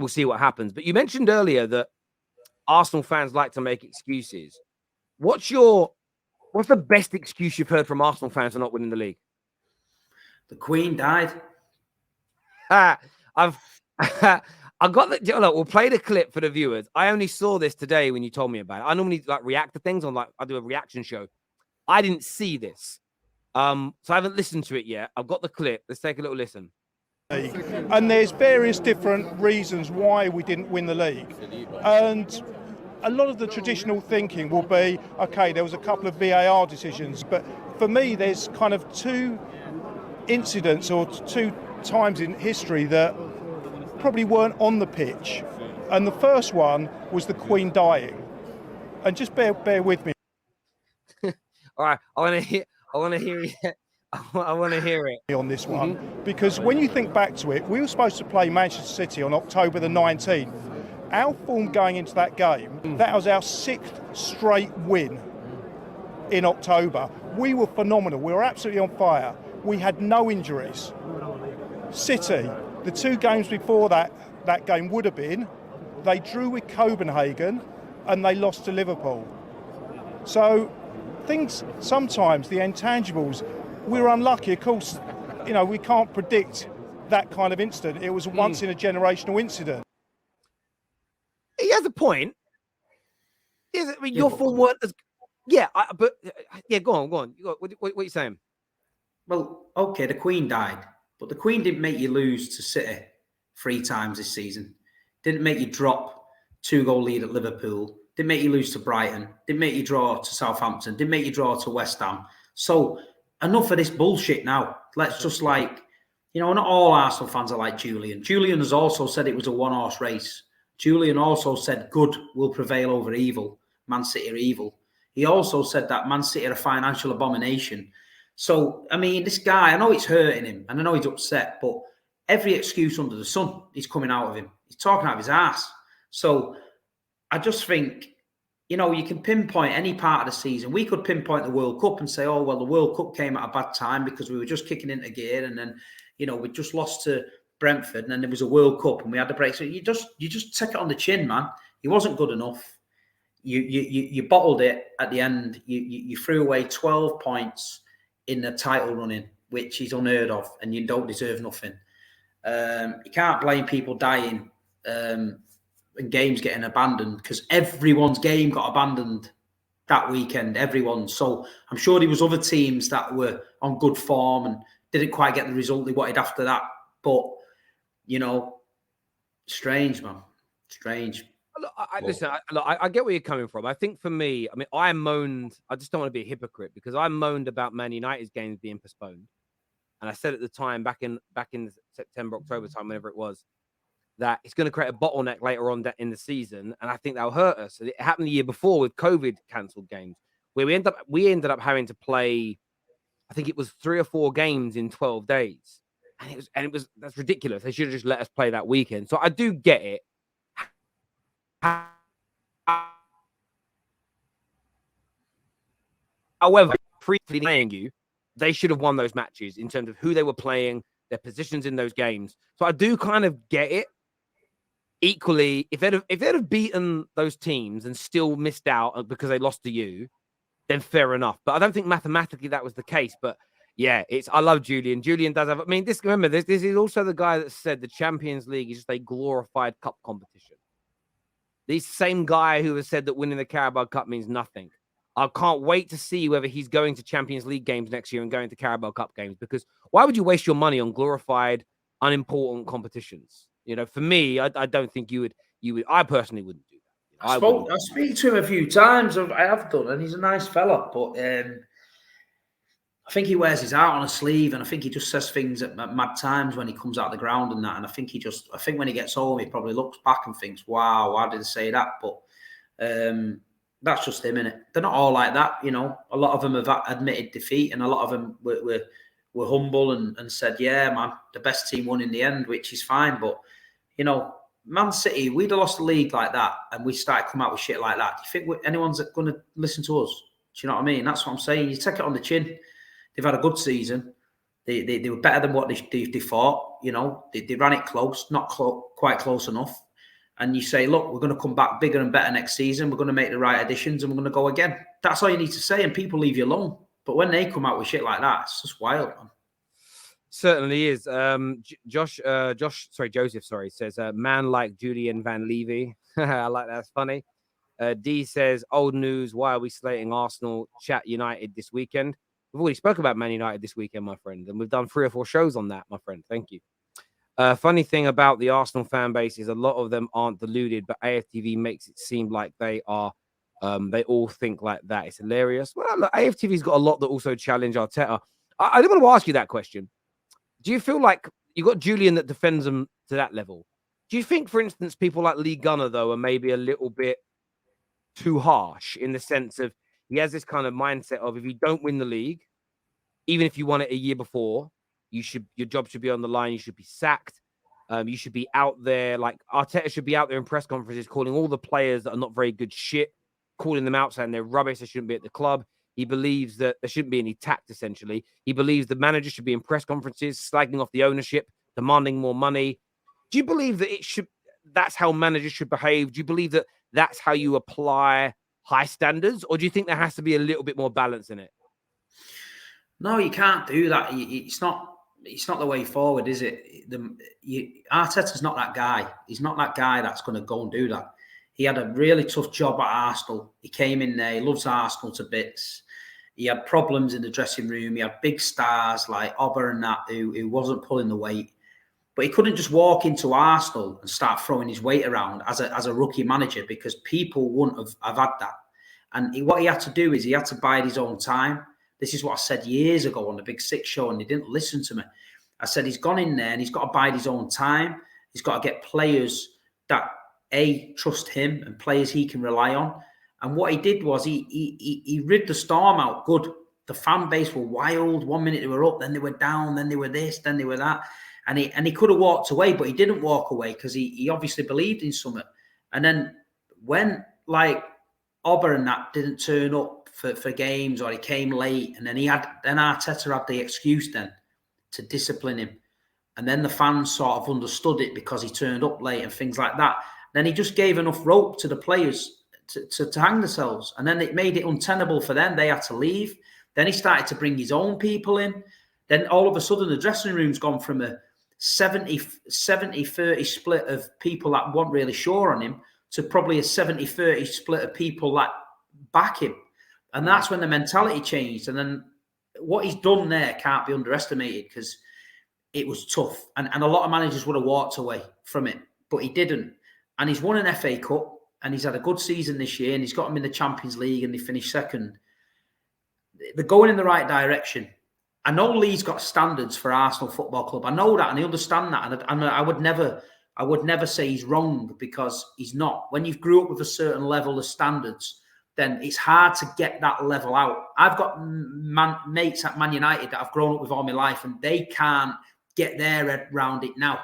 we'll see what happens. But you mentioned earlier that Arsenal fans like to make excuses. What's the best excuse you've heard from Arsenal fans for not winning the league? The Queen died. I got the. Look, we'll play the clip for the viewers. I only saw this today when you told me about it. I normally react to things on I do a reaction show. I didn't see this, so I haven't listened to it yet. I've got the clip. Let's take a little listen. And there's various different reasons why we didn't win the league, and a lot of the traditional thinking will be, okay, there was a couple of VAR decisions, but for me, there's kind of two incidents or two times in history that probably weren't on the pitch, and the first one was the Queen dying. And just bear with me. All right, I want to hear it. I want to hear it on this one, because when you think back to it, we were supposed to play Manchester City on October the 19th. Our form going into that game, that was our 6th straight win in October. We were phenomenal. We were absolutely on fire. We had no injuries. City, the 2 games before that game would have been, they drew with Copenhagen and they lost to Liverpool. So things, sometimes the intangibles, we were unlucky. Of course, we can't predict that kind of incident. It was a once in a generational incident. He has a point. Your form weren't as... Yeah, but go on. What are you saying? Well, okay, the Queen died, but the Queen didn't make you lose to City 3 times this season. Didn't make you drop 2-goal lead at Liverpool. Didn't make you lose to Brighton. Didn't make you draw to Southampton. Didn't make you draw to West Ham. So enough of this bullshit now. Let's just not all Arsenal fans are like Julian. Julian has also said it was a one-horse race. Julian also said good will prevail over evil. Man City are evil. He also said that Man City are a financial abomination. So, I mean, this guy, I know it's hurting him and I know he's upset, but every excuse under the sun is coming out of him. He's talking out of his ass. So I just think, you can pinpoint any part of the season. We could pinpoint the World Cup and say, oh, well, the World Cup came at a bad time because we were just kicking into gear and then, we just lost to Brentford and then there was a World Cup and we had the break. So you just take it on the chin, man. He wasn't good enough. You bottled it at the end. You threw away 12 points in the title running, which is unheard of, and you don't deserve nothing. You can't blame people dying and games getting abandoned because everyone's game got abandoned that weekend. Everyone. So I'm sure there was other teams that were on good form and didn't quite get the result they wanted after that. But strange, man. Strange. Look, I get where you're coming from. I think for me, I moaned. I just don't want to be a hypocrite because I moaned about Man United's games being postponed, and I said at the time, back in September, October time, whenever it was, that it's going to create a bottleneck later on in the season, and I think that'll hurt us. It happened the year before with COVID cancelled games, where we ended up having to play, I think it was 3 or 4 games in 12 days, and that's ridiculous. They should have just let us play that weekend. So I do get it. However, briefly playing you, they should have won those matches in terms of who they were playing, their positions in those games. So I do kind of get it. Equally, if they'd have beaten those teams and still missed out because they lost to you, then fair enough. But I don't think mathematically that was the case. But yeah, I love Julian. Julian does have. This is also the guy that said the Champions League is just a glorified cup competition. This same guy who has said that winning the Carabao Cup means nothing. I can't wait to see whether he's going to Champions League games next year and going to Carabao Cup games, because why would you waste your money on glorified, unimportant competitions? For me, I don't think you would. I personally wouldn't do that. I speak to him a few times. I have done, and he's a nice fella, but I think he wears his heart on a sleeve, and I think he just says things at mad times when he comes out of the ground and that. And I think when he gets home, he probably looks back and thinks, "Wow, why did I say that?" But that's just him, innit? They're not all like that, A lot of them have admitted defeat, and a lot of them were humble and said, "Yeah, man, the best team won in the end," which is fine. But Man City, we'd have lost the league like that, and we started coming out with shit like that. Do you think anyone's going to listen to us? Do you know what I mean? That's what I'm saying. You take it on the chin. They've had a good season. They were better than what they thought. They ran it close, not quite close enough. and you say, look, we're going to come back bigger and better next season. We're going to make the right additions and we're going to go again. That's all you need to say, and people leave you alone. But when they come out with shit like that, it's just wild, man. Certainly is. Joseph says, man like Julian Van Levy. I like that. That's funny. D says, old news. Why are we slating Arsenal? Chat United this weekend. We've already spoke about Man United this weekend, my friend, and we've done 3 or 4 shows on that, my friend. Thank you. Funny thing about the Arsenal fan base is a lot of them aren't deluded, but AFTV makes it seem like they are. They all think like that. It's hilarious. Well, look, AFTV's got a lot that also challenge Arteta. I didn't want to ask you that question. Do you feel like you got Julian that defends them to that level? Do you think, for instance, people like Lee Gunner, though, are maybe a little bit too harsh in the sense of he has this kind of mindset of if you don't win the league, even if you won it a year before, your job should be on the line. You should be sacked. You should be out there. Like Arteta should be out there in press conferences calling all the players that are not very good shit, calling them out, saying they're rubbish. They shouldn't be at the club. He believes that there shouldn't be any tact, essentially. He believes the manager should be in press conferences, slagging off the ownership, demanding more money. Do you believe that that's how managers should behave? Do you believe that that's how you apply high standards? Or do you think there has to be a little bit more balance in it? No, you can't do that. It's not the way forward, is it? Arteta's not that guy. He's not that guy that's going to go and do that. He had a really tough job at Arsenal. He came in there. He loves Arsenal to bits. He had problems in the dressing room. He had big stars like Ober and that who wasn't pulling the weight. But he couldn't just walk into Arsenal and start throwing his weight around as a rookie manager because people wouldn't have had that. And what he had to do is he had to bide his own time. This is what I said years ago on the Big Six show, and he didn't listen to me. I said he's gone in there and he's got to bide his own time. He's got to get players that, trust him and players he can rely on. And what he did was he rid the storm out good. The fan base were wild. 1 minute they were up, then they were down, then they were this, then they were that. And he could have walked away, but he didn't walk away because he obviously believed in something. And then when like Ober and that didn't turn up for games or he came late, and then Arteta had the excuse then to discipline him. And then the fans sort of understood it because he turned up late and things like that. Then he just gave enough rope to the players to hang themselves. And then it made it untenable for them. They had to leave. Then he started to bring his own people in. Then all of a sudden the dressing room's gone from a 70-30 split of people that weren't really sure on him to probably a 70-30 split of people that back him. And that's when the mentality changed. And then what he's done there can't be underestimated because it was tough. And a lot of managers would have walked away from it, but he didn't. And he's won an FA Cup and he's had a good season this year and he's got them in the Champions League and they finished second. They're going in the right direction. I know Lee's got standards for Arsenal Football Club. I know that and I understand that. And I would never say he's wrong because he's not. When you've grew up with a certain level of standards, then it's hard to get that level out. I've got mates at Man United that I've grown up with all my life and they can't get their head around it now.